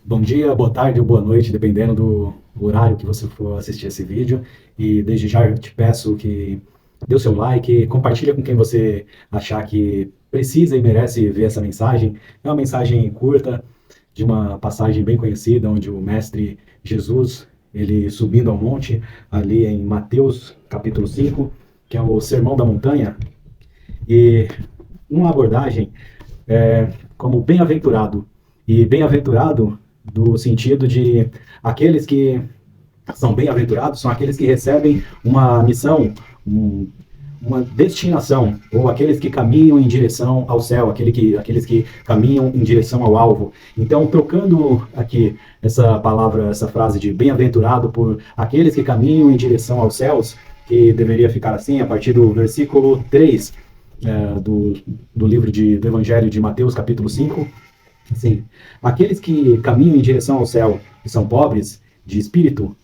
Bom dia, boa tarde ou boa noite, dependendo do horário que você for assistir esse vídeo. E desde já eu te peço que dê o seu like, compartilha com quem você achar que precisa e merece ver essa mensagem. É uma mensagem curta, de uma passagem bem conhecida, onde o mestre Jesus, ele subindo ao monte, ali em Mateus capítulo 5, que é o Sermão da Montanha, e uma abordagem como bem-aventurado. E bem-aventurado do sentido de aqueles que são bem-aventurados são aqueles que recebem uma missão, uma destinação, ou aqueles que caminham em direção ao céu, aqueles que caminham em direção ao alvo. Então, trocando aqui essa palavra, essa frase de bem-aventurado por aqueles que caminham em direção aos céus, que deveria ficar assim a partir do versículo 3 do livro do Evangelho de Mateus, capítulo 5, assim, aqueles que caminham em direção ao céu e são pobres de espírito,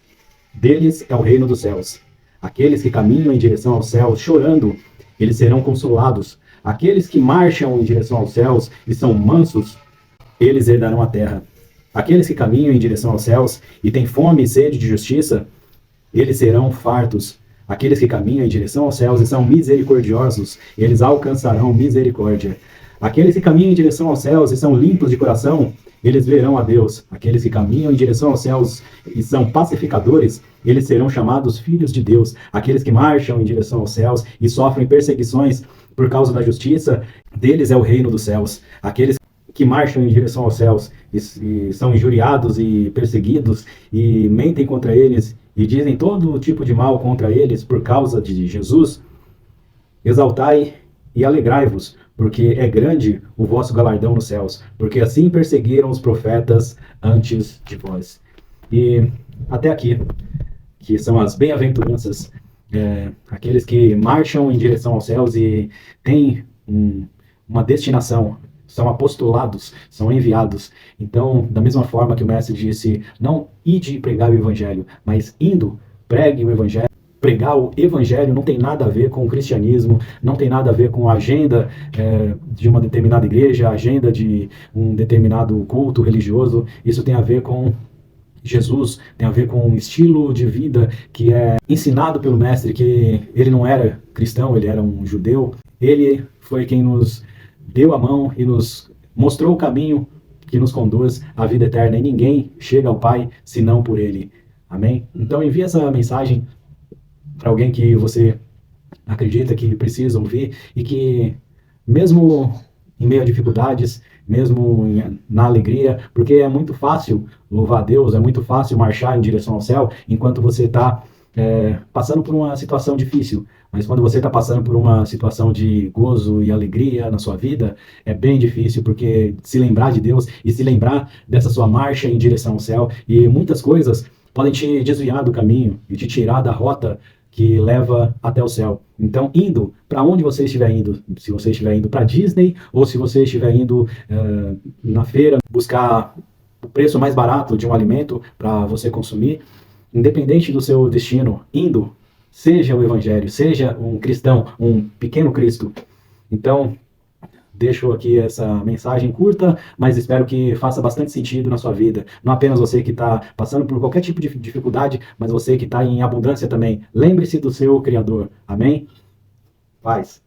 deles é o reino dos céus. Aqueles que caminham em direção ao céu chorando, eles serão consolados. Aqueles que marcham em direção aos céus e são mansos, eles herdarão a terra. Aqueles que caminham em direção aos céus e têm fome e sede de justiça, eles serão fartos. Aqueles que caminham em direção aos céus e são misericordiosos, eles alcançarão misericórdia. Aqueles que caminham em direção aos céus e são limpos de coração, eles verão a Deus. Aqueles que caminham em direção aos céus e são pacificadores, eles serão chamados filhos de Deus. Aqueles que marcham em direção aos céus e sofrem perseguições por causa da justiça, deles é o reino dos céus. Aqueles que marcham em direção aos céus e são injuriados e perseguidos e mentem contra eles e dizem todo tipo de mal contra eles por causa de Jesus, exaltai e alegrai-vos, porque é grande o vosso galardão nos céus, porque assim perseguiram os profetas antes de vós. E até aqui, que são as bem-aventuranças, aqueles que marcham em direção aos céus e têm uma destinação, são apostolados, são enviados. Então, da mesma forma que o mestre disse, não ide pregar o evangelho, mas indo, pregue o evangelho. Pregar o evangelho não tem nada a ver com o cristianismo, não tem nada a ver com a agenda de uma determinada igreja, a agenda de um determinado culto religioso. Isso tem a ver com Jesus, tem a ver com um estilo de vida que é ensinado pelo mestre, que ele não era cristão, ele era um judeu. Ele foi quem nos deu a mão e nos mostrou o caminho que nos conduz à vida eterna, e ninguém chega ao Pai senão por ele. Amém? Então envie essa mensagem para alguém que você acredita que precisa ouvir e que, mesmo em meio a dificuldades, mesmo na alegria, porque é muito fácil louvar a Deus, é muito fácil marchar em direção ao céu enquanto você está passando por uma situação difícil. Mas quando você está passando por uma situação de gozo e alegria na sua vida, é bem difícil, porque se lembrar de Deus e se lembrar dessa sua marcha em direção ao céu, e muitas coisas podem te desviar do caminho e te tirar da rota que leva até o céu. Então, indo para onde você estiver indo, se você estiver indo para Disney ou se você estiver indo na feira buscar o preço mais barato de um alimento para você consumir, independente do seu destino, indo, seja o evangelho, seja um cristão, um pequeno Cristo. Então, deixo aqui essa mensagem curta, mas espero que faça bastante sentido na sua vida. Não apenas você que está passando por qualquer tipo de dificuldade, mas você que está em abundância também. Lembre-se do seu Criador. Amém? Paz.